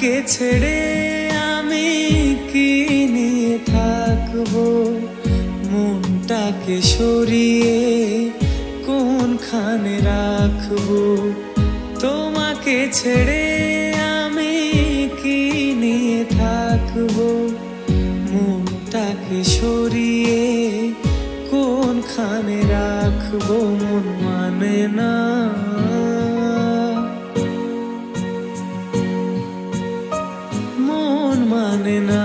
তোমাকে ছেড়ে আমি কি নিয়ে থাকবো, মনটাকে সরিয়ে কোনখানে রাখবো। তোমাকে ছেড়ে আমি কি নিয়ে থাকবো, মনটাকে সরিয়ে কোনখানে রাখবো। মন মানে না, মন মানে না।